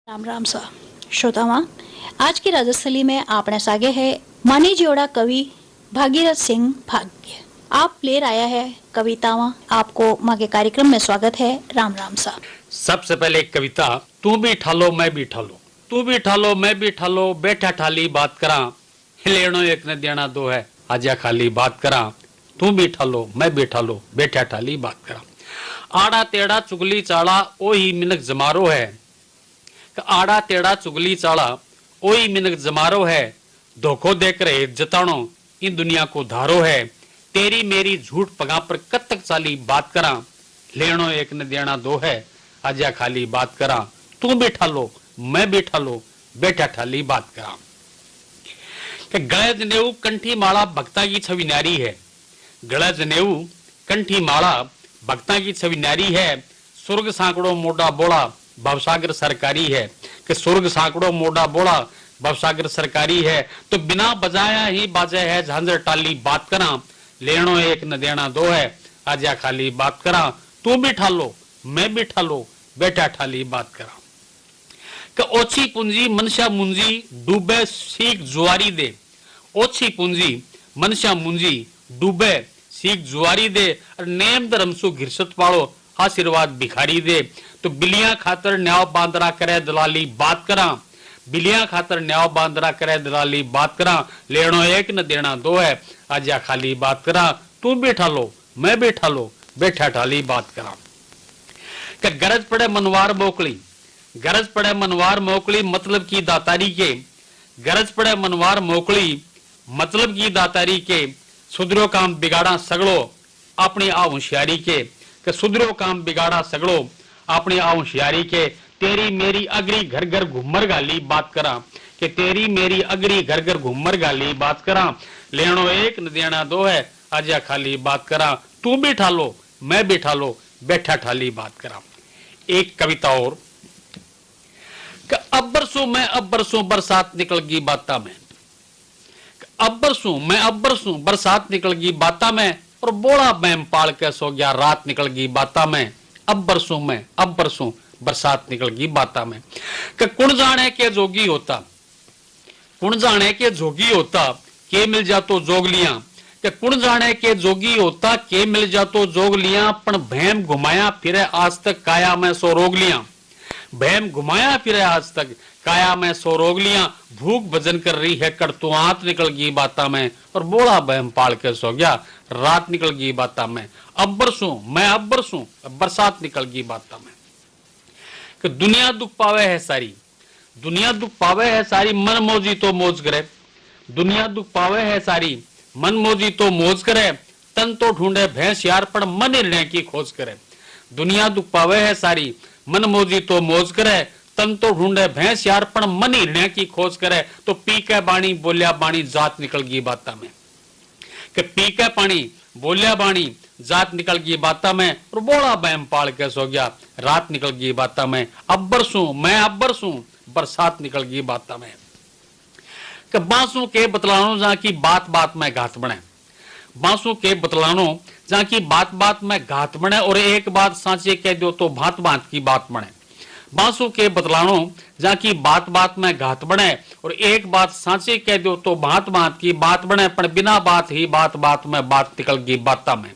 राम राम सा श्रोतामा आज की राजस्थली में आपने सागे है मानी जोड़ा कवि भागीरथ सिंह भाग्य आप लेर आया है कवितावा आपको माँ के कार्यक्रम में स्वागत है। राम राम सा। सबसे पहले एक कविता, तू भी ठालो मैं भी ठालो, तू भी ठालो मैं भी ठालो, बैठा ठाली बात करा, लेनो एक न देना दो है, आजा खाली बात करा, तू भी ठालो मैं भी ठालो, बैठा ठाली बात करा। आड़ा तेड़ा चुगली चाड़ा ओ ही मिनक जमारो है, आड़ा तेड़ा चुगली चाड़ा ओ ही मिनक जमारो है, धोखो देख रहे जतानो इन दुनिया को धारो है, तेरी मेरी झूठ पगा पर कब तक चाली बात करा, लेनो एक न देना दो है, आजा खाली बात करा, तू भी ठालो मैं भी ठालो, बैठा ठाली बात करा। गले जनेऊ कंठी माला भक्ता की छवि न्यारी है, गले जनेऊ कंठी माला भक्ता की छवि न्यारी है, स्वर्ग सांकड़ो मोटा बोला भवसागर सरकारी है, कि स्वर्ग सांकड़ो मोटा बोला भवसागर सरकारी है, तो बिना बजाया ही बाजे है झांझर टाली बात करा, लेनो एक न देना दो है, आजा खाली बात करा, तू भी ठालो मैं भी ठालो, बैठा ठाली बात करा। कि ओछी पूंजी मनशा मुंजी डूबे सीख जुआरी दे, ओछी पूंजी मनशा मुंजी डूबे सीख जुआरी दे, और नेम धर्म सु घिरसत पालो आशीर्वाद भिखारी दे, तो बिलियां खातर न्याव बांदरा करे दलाली बात करा, बिलियां खातर न्याव बांदरा करे दलाली बात करा, लेनो एक न देना दो है, आजा खाली बात करा, तू भी ठालो मैं भी ठालो, बैठा ठाली बात करा। कि गरज पड़े मनवार मोकली, गरज पड़े मनवार मोकली मतलब की दातारी के, गरज पड़े मनवार मोकली मतलब की दातारी के, सुधरो काम बिगाड़ा सगड़ो अपनी आ होशियारी के, कि सुधरो काम बिगाड़ा सगड़ो अपनी आ होशियारी के, तेरी मेरी अगरी घर घर घूमर गाली बात करा, कि तेरी मेरी अगरी घर घर घूमर गाली बात करा, लेनो एक न देना दो है, आजा खाली बात करा, तू भी ठालो मैं भी ठालो, बैठा ठाली बात करा। एक कविता और, अब बरसों मैं अब बरसों बरसात निकल गई बाता में, अब बरसों मैं अब बरसों बरसात निकल गई बाता में, और बोला बैम पाल के सो गया रात निकल गई बाता में, अब बरसों मैं अब बरसों बरसात निकल गई बाता में। कि कुण जाने के जोगी होता, कुण जाने के जोगी होता के मिल जा तो जोग लिया, कि कुण जाने के जोगी होता के मिल जा तो जोग लिया, पण भैम घुमाया फिरे आज तक काया में सो रोग लिया, भैम घुमाया फिरे आज तक काया में सो रोग लिया, भूख भजन कर रही है कड़तुआत निकल गई बाता में, और बोला बहम पाल के सो गया रात निकल गई बाता में, अब बरसों मैं अब बरसों बरसात निकल गई बाता में। कि दुनिया दुख पावे है सारी, दुनिया दुख पावे है सारी, मन मौजी तो मौज करे, दुनिया दुख पावे है सारी मन मौजी तो मौज करे, तन तो ढूंढे भैंस यार पर मन निर्णय की खोज करे, दुनिया दुख पावे है सारी मन मौजी तो मौज करे, तन तो ढूंढे भैंस यार पर मन निर्णय की खोज करे, तो पी के बाणी बोलिया बाणी जात निकल गई बाता में, कि पी के पानी बोलिया बाणी जात निकल गई बाता में, और बोला बहम पाल के सो गया रात निकल गई बाता में, अब बरसों मैं अब बरसों बरसात निकल गई बाता में। कि बांसों के बतलानो जहां की बात बात में घात बने, बांसों के बतलानो जहां की बात बात में घात बने, और एक बात सांचे कह दो तो भांत भांत की बात बने, बांसों के बतलानो जहां की बात बात में घात बने, और एक बात सांचे कह दो तो भांत भांत की बात बने, पर बिना बात ही बात बात में बात निकल गई बाता में,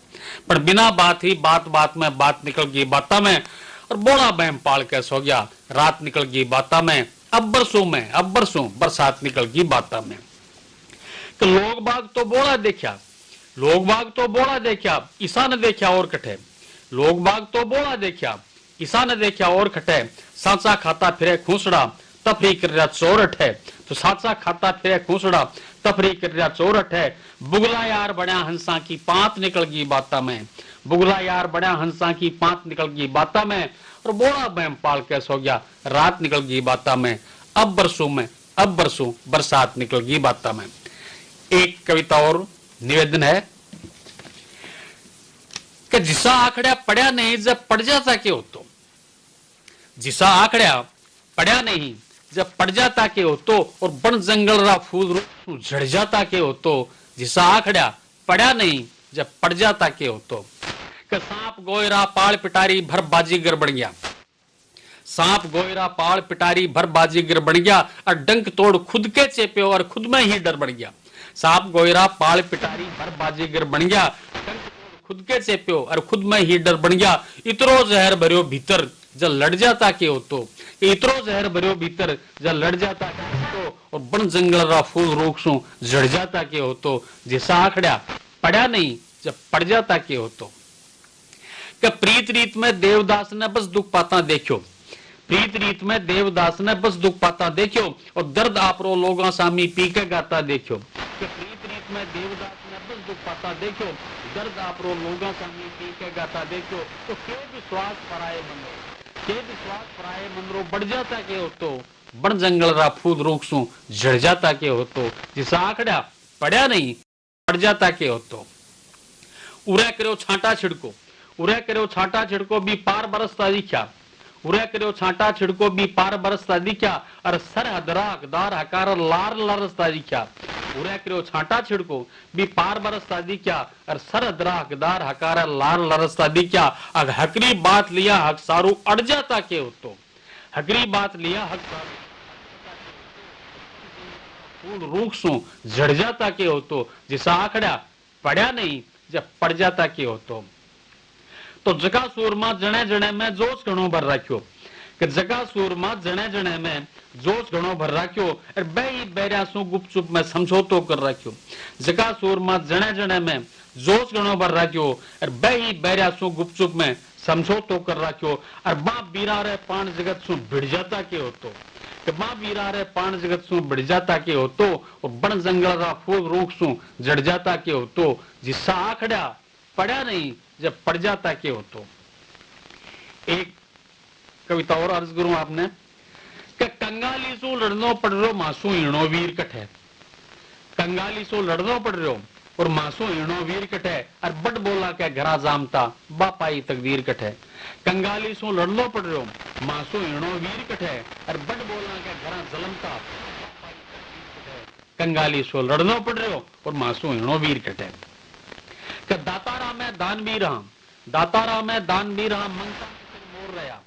पर बिना बात ही बात बात में बात निकल गई बाता में, और बोला बहम पाल के सो गया रात निकल गई बाता में, अब बरसों में अब बरसों बरसात निकल गई बाता में। कि लोग बाग तो बोला देखा, लोग बाग तो बोला देखा, ईसा न देखा और कटे, लोग बाग तो बोला देखा ईसा न देखा और खटे, साचा खाता फिरे खूसड़ा तफरी कर चोर अठे, तो साचा खाता फिरे खूसड़ा तफरी कर चोर अठे, बुगला यार बड़ा हंसा की पांत निकल गई बाता में, बुगला यार बड़ा हंसा की पांत निकल गई बाता में, और बोला बहम पाल के सो गया रात निकल गई बाता में, अब बरसों में अब बरसों बरसात निकल गई बाता में। एक कविता और निवेदन है कि जिसा आंकड़ा पढ़ा नहीं जब पढ़ जाता के हो तो, जिसा आंकड़ा पढ़ा नहीं जब पढ़ जाता के हो तो, और बन जंगल रा फूल झड़ जाता के हो तो, जिसा आंकड़ा पढ़ा नहीं जब पढ़ जाता के हो तो। कि सांप गोयरा पाल पिटारी भर बाजीगर बन गया, सांप गोयरा पाल पिटारी भर बाजीगर बन गया और डंक तोड़ खुद के चेपे और खुद में ही डर बढ़ गया। सांप गोयरा पाल पिटारी भर बाजीगर बन गया, डंक तोड़ खुद के चेपे और खुद में ही डर बन गया। इतरो जहर भरियो भीतर जब लड़ जाता के हो तो, इतरो जहर भरियो भीतर जब लड़ जाता के हो तो, और बन जंगल रा फूल रोक सू जड़ जाता के हो तो, जिसा आखड़ा पड़ा नहीं जब पड़ जाता के हो तो। कि प्रीत रीत में देवदास ने बस दुख पाता देखो, प्रीत रीत में देवदास ने बस दुख पाता देखो, और दर्द आपरो लोगा सामी पी के गाता देखो। कि प्रीत रीत में देवदास ने बस दुख पाता देखो, दर्द आपरो लोगा सामी पी के गाता देखो। तो के विश्वास पराए मंदरो, के विश्वास पराए मंदरो बढ़ जाता के हो तो, बन जंगल रा फूल रोक सू जड़ जाता के हो तो, जिसा आखड़ा पड़ा नहीं पड़ जाता के हो तो। उरे करो छांटा छिड़को, उरे करो छांटा छिड़को भी पार बरसता दिखा, उरे करो छांटा छिड़को भी पार बरसता दिखा, और सर हदराक दार हकार लार लरसता दिखा। उरे करो छांटा छिड़को भी पार बरसता दिखा, और सर हदराक दार हकार लार लरसता दिखा। अग हकरी बात लिया हक सारू अड़ जाता के हो तो, हकरी बात लिया हक सारू फूल रूख सू जड़ जाता के हो तो, जिसा आखड़ा पड़ा नहीं जब पड़ जाता के हो तो जगा सूरमा जने जने में जोश घणो भर राख्यो, कि जगा सूरमा जने जने में जोश घणो भर राख्यो, और बेई बेरिया सु गुपचुप में समझौतो कर राख्यो। जगा सूरमा जने जने में जोश घणो भर राख्यो, और बेई बेरिया सु गुपचुप में समझौतो कर राख्यो। और बा बीरा रे पान जगत सु भिड़ जाता के हो तो, कि बा बीरा रे पान जगत सु भिड़ जाता के हो तो, और बन जंगल रा फूल रूख सु जड़ जाता के हो तो, जिसा आखड़ा पड़ा नहीं जब पड़ जाता के हो तो। एक कविता और अर्ज करूं आपने कि कंगाली सो लड़नो पड़ रहो मासू इणो वीर कठे, कंगाली सो लड़नो पड़ रहो और मासू इणो वीर कठे, और बड़ बोला के घरा जामता बापाई तकदीर कठे। कंगाली सो लड़नो पड़ रहो मासू इणो वीर कठे, और बड़ बोला के घरा जलमता बापाई तकदीर कठे। कंगाली सो लड़नो पड़ रहो और मासू इणो वीर कठे। कि दातारा में दान भी रहा, दातारा में दान भी रहा, मंगता में सिर मोर रहा,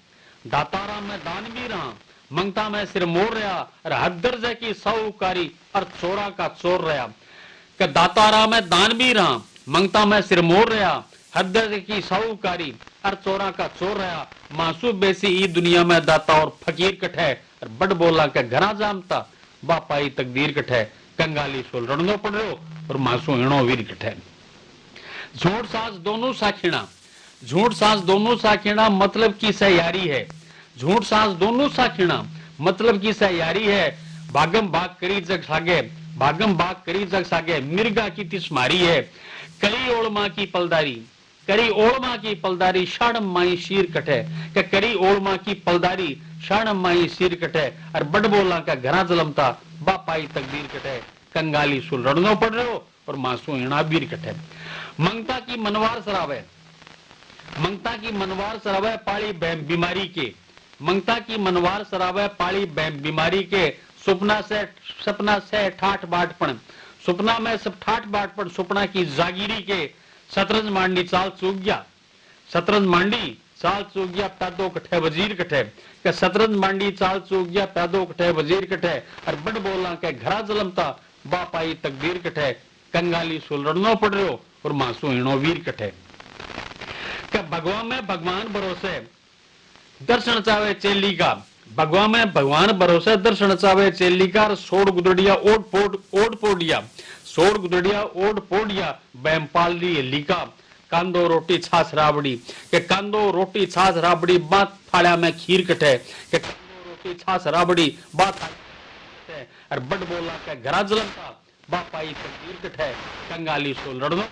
दातारा में दान भी रहा, मंगता में सिर मोर रहा, और हद दर्जे की साहूकारी और चोरा का चोर रहा। कि दातारा में दान भी रहा, मंगता में सिर मोर रहा, हद दर्जे की साहूकारी और चोरा का चोर रहा। मासू बेसी ई दुनिया में दाता और फकीर कठे, और बड़ बोला के घरा जामता बापाई तकदीर कठे। कंगाली सो लड़नो पड़ रहो और मासू इणो वीर कठे। झूठ सास दोनों साखिणा, झूठ सास दोनों साखिणा मतलब की सयारी है, झूठ सास दोनों साखिणा मतलब की सयारी है। भागम भाग करी जग सागे, भागम भाग करी जग सागे, मिर्गा की तिस मारी है। करी ओळमा की पलदारी, करी ओळमा की पलदारी, शाणम माई शीर कठे। के करी ओळमा की पलदारी, शाणम माई शीर कठे, और बड़ बोला का घरा जलमता बापाई तकदीर कठे। कंगाली सु लड़नो पड़ रहो और मासू इणा वीर कठे। मंगता की मनवार सरावे, मंगता की मनवार सरावे पाली बीमारी के, मंगता की मनवार सरावे पाली बीमारी के। सपना से ठाठ बाटपण, सपना में सब ठाठ बाटपण, सपना की जागीरी के। शतरंज मांडी चाल चूक गया, शतरंज मांडी चाल चूक गया, पैदो कठे वजीर कठे। के शतरंज मांडी चाल चूक गया, पैदो कठे वजीर कठे, और बड़ बोला के घरा जलमता बापाई तकदीर कठे। कंगाली सो लड़नो पड़ रहो और मासू इणो वीर कठे। क्या भगवान में भगवान भरोसे दर्शन चावे चेली का, भगवान में भगवान भरोसे दर्शन चावे चेली का। सोड़ गुदड़िया ओड पोडिया, सोड़ गुदड़िया ओड पोडिया, बैमपाल ली लिका। कांदो रोटी छाछ राबड़ी, के कांदो रोटी छाछ राबड़ी, बात फाड़ा में खीर कठे। के कांदो रोटी छाछ राबड़ी बात कठे, और बड़ बोला के घरा जलमता बापाई तकदीर कठे। कंगाली सो लड़नो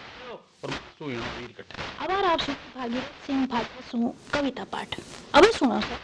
और मासू इणो वीर कठे। आभार आप सभी भागीरथ सिंह भाटिया सु कविता पाठ। अभी सुनो सर।